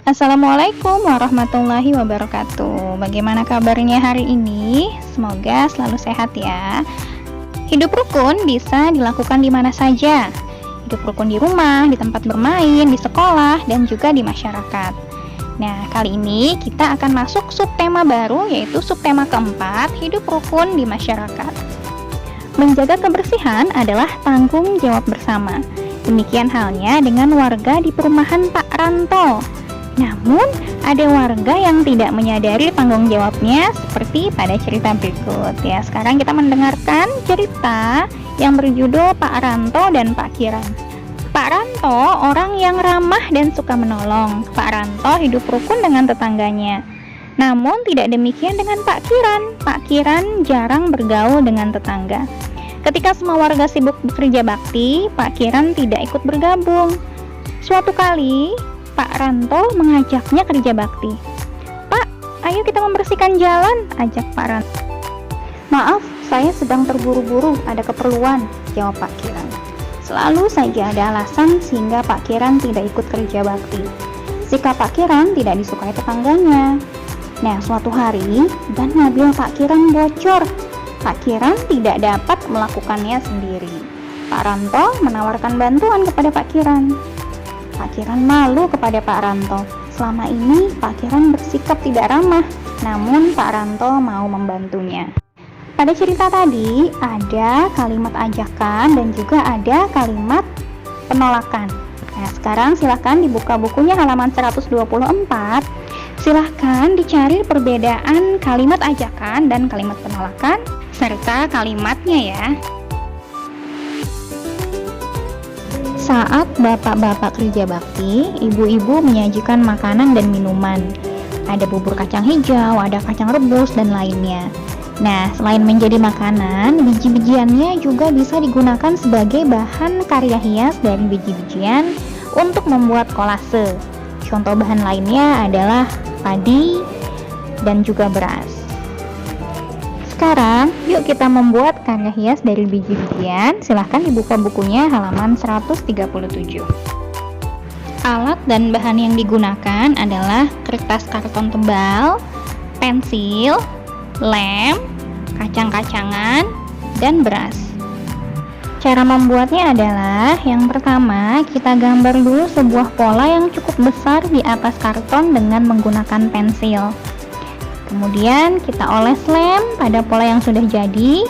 Assalamualaikum warahmatullahi wabarakatuh. Bagaimana kabarnya hari ini? Semoga selalu sehat ya. Hidup rukun bisa dilakukan di mana saja. Hidup rukun di rumah, di tempat bermain, di sekolah, dan juga di masyarakat. Nah, kali ini kita akan masuk subtema baru, yaitu subtema keempat, hidup rukun di masyarakat. Menjaga kebersihan adalah tanggung jawab bersama. Demikian halnya dengan warga di perumahan Pak Ranto. Namun, ada warga yang tidak menyadari tanggung jawabnya seperti pada cerita berikut. Ya, sekarang kita mendengarkan cerita yang berjudul Pak Ranto dan Pak Kiran. Pak Ranto orang yang ramah dan suka menolong. Pak Ranto hidup rukun dengan tetangganya. Namun, tidak demikian dengan Pak Kiran. Pak Kiran jarang bergaul dengan tetangga. Ketika semua warga sibuk bekerja bakti, Pak Kiran tidak ikut bergabung. Suatu kali, Pak Ranto mengajaknya kerja bakti. "Pak, ayo kita membersihkan jalan," ajak Pak Ranto. "Maaf, saya sedang terburu-buru, ada keperluan," jawab Pak Kiran. Selalu saja ada alasan sehingga Pak Kiran tidak ikut kerja bakti. Sikap Pak Kiran tidak disukai tetangganya. Nah, suatu hari, ban mobil Pak Kiran bocor. Pak Kiran tidak dapat melakukannya sendiri. Pak Ranto menawarkan bantuan kepada Pak Kiran. Pak Kiran malu kepada Pak Ranto. Selama ini Pak Kiran bersikap tidak ramah, namun Pak Ranto mau membantunya. Pada cerita tadi ada kalimat ajakan dan juga ada kalimat penolakan. Nah, sekarang silahkan dibuka bukunya halaman 124. Silahkan dicari perbedaan kalimat ajakan dan kalimat penolakan serta kalimatnya ya. Saat bapak-bapak kerja bakti, ibu-ibu menyajikan makanan dan minuman. Ada bubur kacang hijau, ada kacang rebus, dan lainnya. Nah, selain menjadi makanan, biji-bijiannya juga bisa digunakan sebagai bahan karya hias dari biji-bijian untuk membuat kolase. Contoh bahan lainnya adalah padi dan juga beras. Sekarang, yuk kita membuat karya hias dari biji-bijian. Silahkan dibuka bukunya halaman 137. Alat dan bahan yang digunakan adalah kertas karton tebal, pensil, lem, kacang-kacangan, dan beras. Cara membuatnya adalah, yang pertama, kita gambar dulu sebuah pola yang cukup besar di atas karton dengan menggunakan pensil. Kemudian kita oles lem pada pola yang sudah jadi.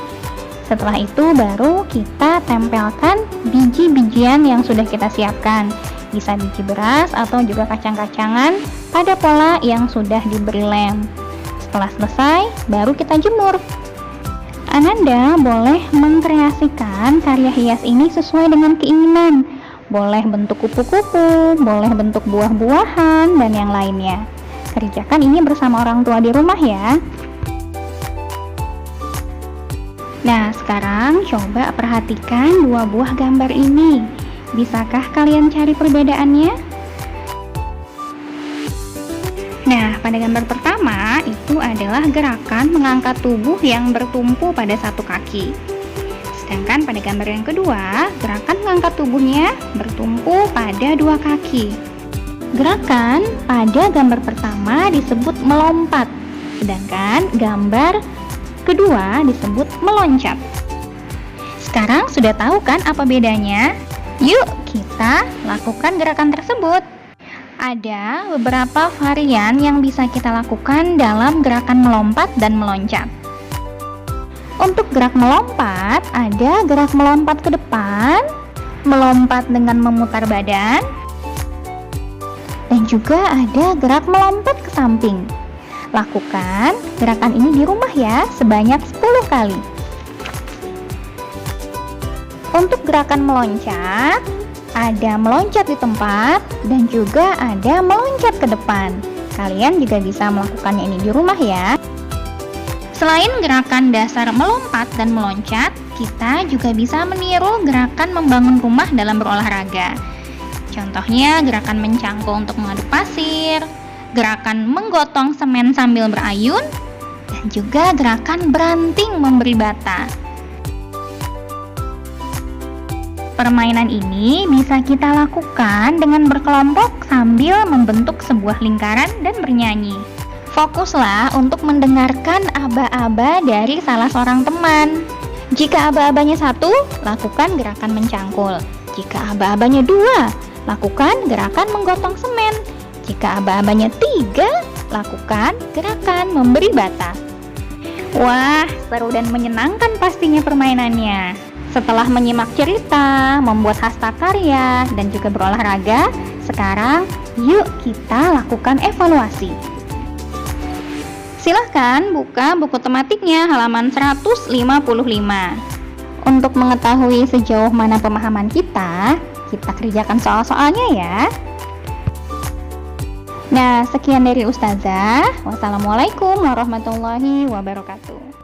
Setelah itu baru kita tempelkan biji-bijian yang sudah kita siapkan. Bisa biji beras atau juga kacang-kacangan pada pola yang sudah diberi lem. Setelah selesai, baru kita jemur. Ananda boleh mengkreasikan karya hias ini sesuai dengan keinginan. Boleh bentuk kupu-kupu, boleh bentuk buah-buahan, dan yang lainnya. Kerjakan ini bersama orang tua di rumah ya. Nah, sekarang coba perhatikan dua buah gambar ini. Bisakah kalian cari perbedaannya? Nah, pada gambar pertama itu adalah gerakan mengangkat tubuh yang bertumpu pada satu kaki. Sedangkan pada gambar yang kedua, gerakan mengangkat tubuhnya bertumpu pada dua kaki. Gerakan pada gambar pertama disebut melompat, sedangkan gambar kedua disebut meloncat. Sekarang sudah tahu kan apa bedanya? Yuk kita lakukan gerakan tersebut. Ada beberapa varian yang bisa kita lakukan dalam gerakan melompat dan meloncat. Untuk gerak melompat, ada gerak melompat ke depan, melompat dengan memutar badan, dan juga ada gerak melompat ke samping. Lakukan gerakan ini di rumah ya, sebanyak 10 kali. Untuk gerakan meloncat, ada meloncat di tempat dan juga ada meloncat ke depan. Kalian juga bisa melakukannya ini di rumah ya. Selain gerakan dasar melompat dan meloncat, kita juga bisa meniru gerakan membangun rumah dalam berolahraga. Contohnya gerakan mencangkul untuk mengaduk pasir, gerakan menggotong semen sambil berayun, dan juga gerakan beranting memberi bata. Permainan ini bisa kita lakukan dengan berkelompok sambil membentuk sebuah lingkaran dan bernyanyi. Fokuslah untuk mendengarkan aba-aba dari salah seorang teman. Jika aba-abanya satu, lakukan gerakan mencangkul. Jika aba-abanya dua, lakukan gerakan menggotong semen. Jika aba-abanya tiga, lakukan gerakan memberi bata. Wah, seru dan menyenangkan pastinya permainannya. Setelah menyimak cerita, membuat hastakarya, dan juga berolahraga, sekarang yuk kita lakukan evaluasi. Silahkan buka buku tematiknya halaman 155. Untuk mengetahui sejauh mana pemahaman kita kerjakan soal-soalnya ya. Nah, sekian dari Ustazah. Wassalamualaikum warahmatullahi wabarakatuh.